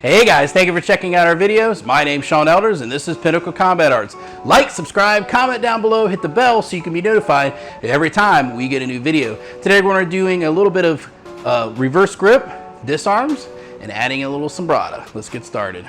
Hey guys, thank you for checking out our videos. My name's Sean Elders and this is Pinnacle Combat Arts. Like, subscribe, comment down below, hit the bell so you can be notified every time we get a new video. Today we're doing a little bit of reverse grip, disarms, and adding a little sombrata. Let's get started.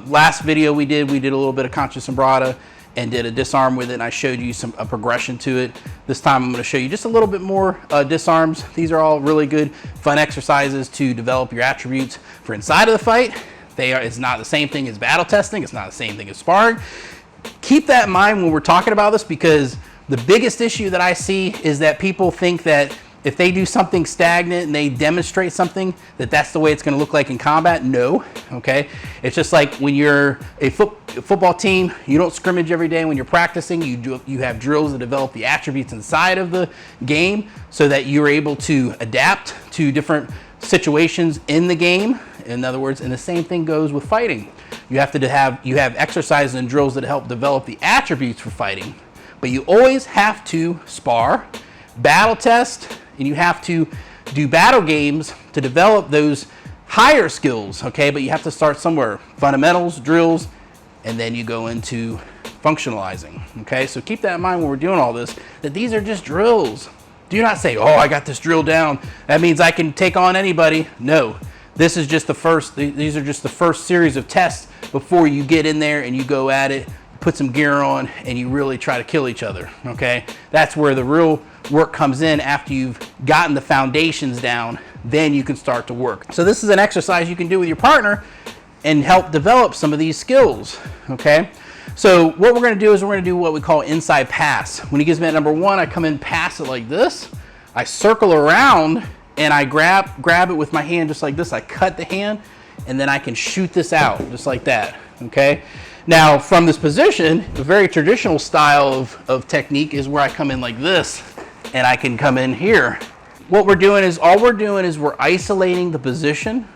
Last video we did a little bit of conscious sombrata and did a disarm with it, and I showed you a progression to it. This time I'm going to show you just a little bit more disarms. These are all really good, fun exercises to develop your attributes for inside of the fight. It's not the same thing as battle testing. It's not the same thing as sparring. Keep that in mind when we're talking about this, because the biggest issue that I see is that people think that if they do something stagnant and they demonstrate something, that's the way it's going to look like in combat. No, okay? It's just like when you're a football team, you don't scrimmage every day. When you're practicing, you have drills that develop the attributes inside of the game so that you're able to adapt to different situations in the game. In other words, and the same thing goes with fighting. You have exercises and drills that help develop the attributes for fighting, but you always have to spar, battle test, and you have to do battle games to develop those higher skills, okay? But you have to start somewhere. Fundamentals, drills, and then you go into functionalizing, okay? So keep that in mind when we're doing all this, that these are just drills. Do not say, oh, I got this drill down, that means I can take on anybody. No, this is just these are just the first series of tests before you get in there and you go at it, put some gear on, and you really try to kill each other, okay? That's where the real work comes in. After you've gotten the foundations down, then you can start to work. So this is an exercise you can do with your partner and help develop some of these skills, okay? So what we're gonna do is we're gonna do what we call inside pass. When he gives me at number one, I come in, pass it like this. I circle around and I grab it with my hand just like this. I cut the hand and then I can shoot this out just like that, okay? Now from this position, a very traditional style of technique is where I come in like this and I can come in here. What we're doing is, we're isolating the position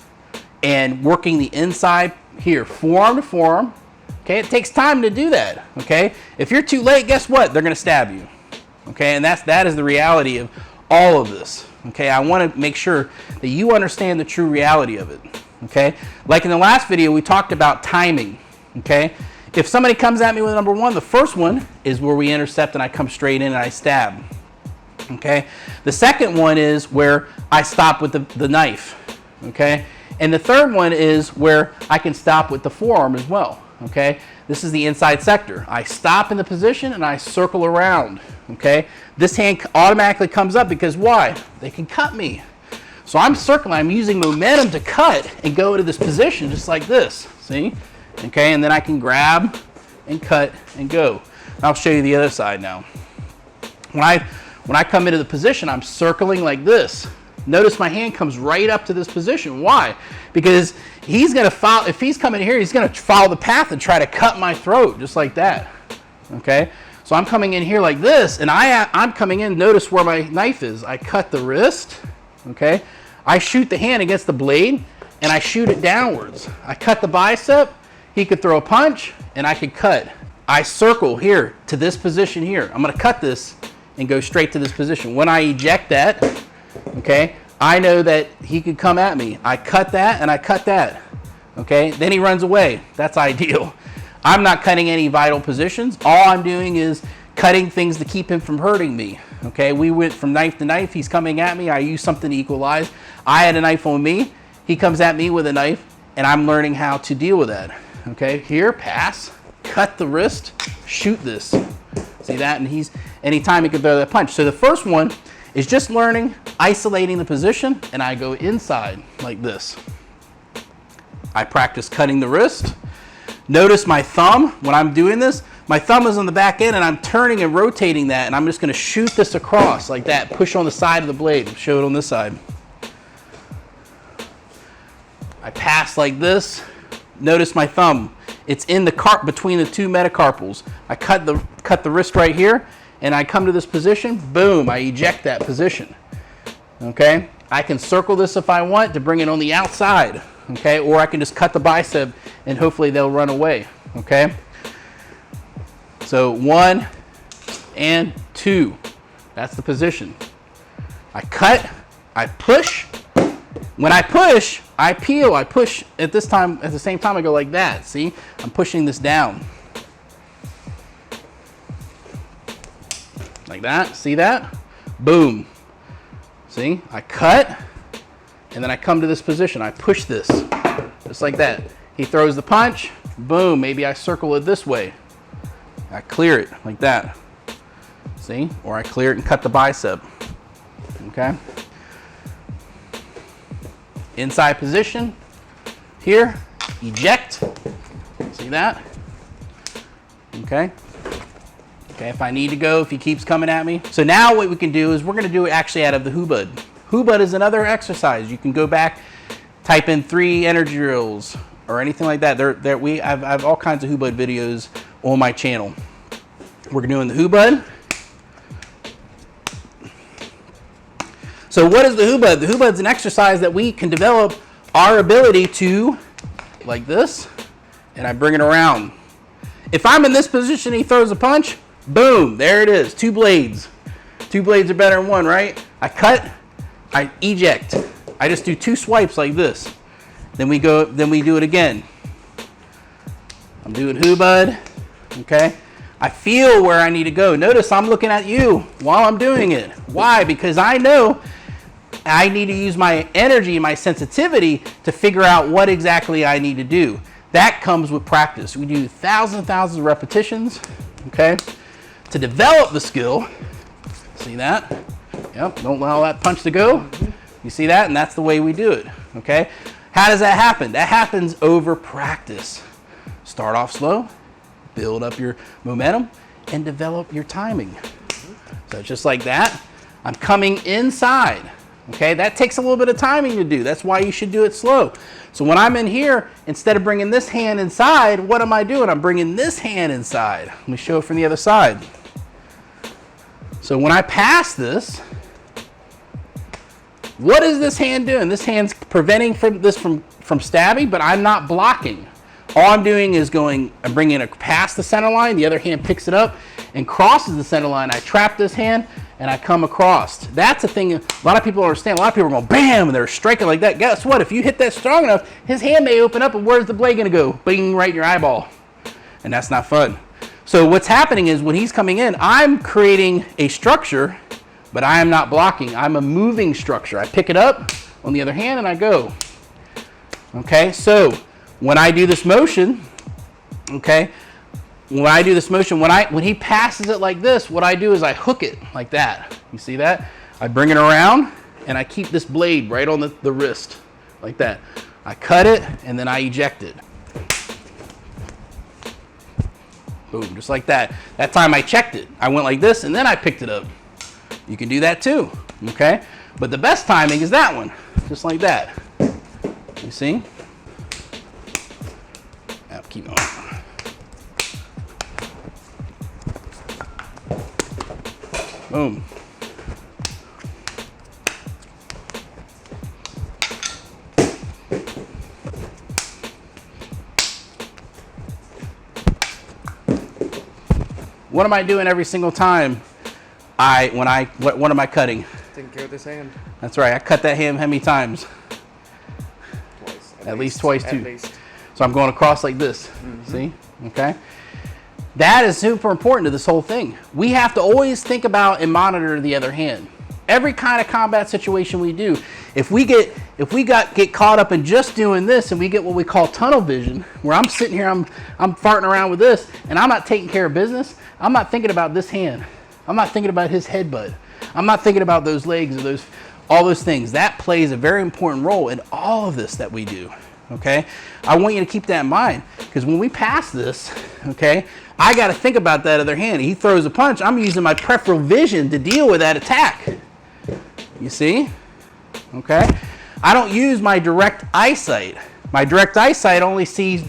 and working the inside here, forearm to forearm. Okay, it takes time to do that, okay? If you're too late, guess what? They're gonna stab you, okay? And that is the reality of all of this, okay? I wanna make sure that you understand the true reality of it, okay? Like in the last video, we talked about timing, okay? If somebody comes at me with number one, the first one is where we intercept and I come straight in and I stab. Okay, the second one is where I stop with the knife, okay? And the third one is where I can stop with the forearm as well, okay? This is the inside sector. I stop in the position and I circle around, okay? This hand automatically comes up because why? They can cut me. So I'm circling, I'm using momentum to cut and go to this position just like this, see? Okay, and then I can grab and cut and go. I'll show you the other side now. When I come into the position, I'm circling like this. Notice my hand comes right up to this position. Why? Because he's gonna follow, if he's coming here, he's gonna follow the path and try to cut my throat, just like that, okay? So I'm coming in here like this, and I'm coming in, notice where my knife is. I cut the wrist, okay? I shoot the hand against the blade, and I shoot it downwards. I cut the bicep, he could throw a punch, and I could cut. I circle here to this position here. I'm gonna cut this and go straight to this position. When I eject that, okay, I know that he could come at me. I cut that and I cut that, okay? Then he runs away. That's ideal. I'm not cutting any vital positions. All I'm doing is cutting things to keep him from hurting me, okay? We went from knife to knife. He's coming at me. I use something to equalize. I had a knife on me. He comes at me with a knife, and I'm learning how to deal with that, okay? Here, pass, cut the wrist, shoot this. See that? And anytime he can throw that punch. So the first one is just learning, isolating the position, and I go inside like this. I practice cutting the wrist. Notice my thumb, when I'm doing this, my thumb is on the back end and I'm turning and rotating that, and I'm just gonna shoot this across like that, push on the side of the blade, show it on this side. I pass like this. Notice my thumb. It's in the between the two metacarpals. I cut the wrist right here, and I come to this position, boom, I eject that position, okay? I can circle this if I want to bring it on the outside, okay? Or I can just cut the bicep and hopefully they'll run away, okay? So 1 and 2. That's the position. I cut, I push. When I push, I peel, I push at this time, at the same time I go like that. See, I'm pushing this down. Like that, see that? Boom. See, I cut, and then I come to this position. I push this, just like that. He throws the punch, boom, maybe I circle it this way. I clear it like that. See, or I clear it and cut the bicep, okay? Inside position, here, eject, see that? Okay. Okay, if I need to go, if he keeps coming at me. So now what we can do is we're gonna do it actually out of the Hubud. Hubud is another exercise. You can go back, type in 3 energy drills or anything like that. I have all kinds of Hubud videos on my channel. We're doing the Hubud. So what is the Hubud? The Hubud is an exercise that we can develop our ability to, like this, and I bring it around. If I'm in this position, he throws a punch, boom, there it is, 2 blades. 2 blades are better than 1, right? I cut, I eject. I just do 2 swipes like this. Then we do it again. I'm doing Hubud, okay? I feel where I need to go. Notice I'm looking at you while I'm doing it. Why? Because I know I need to use my energy, my sensitivity to figure out what exactly I need to do. That comes with practice. We do thousands and thousands of repetitions, okay, to develop the skill. See that? Yep, don't allow that punch to go. You see that? And that's the way we do it, okay? How does that happen? That happens over practice. Start off slow, build up your momentum, and develop your timing. So just like that, I'm coming inside. Okay, that takes a little bit of timing to do. That's why you should do it slow. So when I'm in here, instead of bringing this hand inside, what am I doing? I'm bringing this hand inside. Let me show it from the other side. So when I pass this, what is this hand doing? This hand's preventing from stabbing, but I'm not blocking. All I'm doing is I'm bringing it past the center line. The other hand picks it up and crosses the center line. I trap this hand and I come across. That's a thing a lot of people don't understand. A lot of people are going bam and they're striking like that. Guess what? If you hit that strong enough, his hand may open up and where's the blade going to go? Bing, right in your eyeball. And that's not fun. So what's happening is when he's coming in, I'm creating a structure, but I am not blocking. I'm a moving structure. I pick it up on the other hand and I go. Okay, so when I do this motion, okay, when he passes it like this, what I do is I hook it like that. You see that? I bring it around and I keep this blade right on the wrist like that. I cut it and then I eject it. Boom, just like that. That time I checked it. I went like this and then I picked it up. You can do that too, okay? But the best timing is that one, just like that. You see? Now keep going. Boom. What am I doing every single time? What am I cutting? Taking care of this hand. That's right. I cut that hand how many times? Twice. At least twice too. At least. So I'm going across like this. See? Okay. That is super important to this whole thing. We have to always think about and monitor the other hand. Every kind of combat situation we do, if we get caught up in just doing this and we get what we call tunnel vision, where I'm sitting here, I'm farting around with this and I'm not taking care of business, I'm not thinking about this hand. I'm not thinking about his headbutt. I'm not thinking about those legs or all those things. That plays a very important role in all of this that we do. Okay, I want you to keep that in mind because when we pass this, okay, I got to think about that other hand. He throws a punch. I'm using my peripheral vision to deal with that attack. You see? Okay, I don't use my direct eyesight. My direct eyesight only sees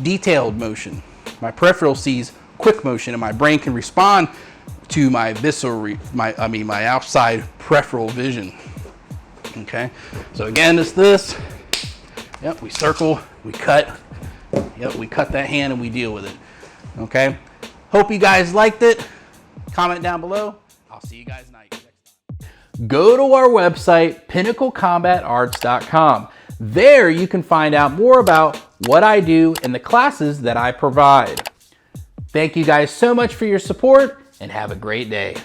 detailed motion. My peripheral sees quick motion, and my brain can respond to my visceral, my outside peripheral vision. Okay, so again, it's this. Yep, we circle, we cut. Yep, we cut that hand and we deal with it. Okay? Hope you guys liked it. Comment down below. I'll see you guys next time. Go to our website, pinnaclecombatarts.com. There you can find out more about what I do and the classes that I provide. Thank you guys so much for your support and have a great day.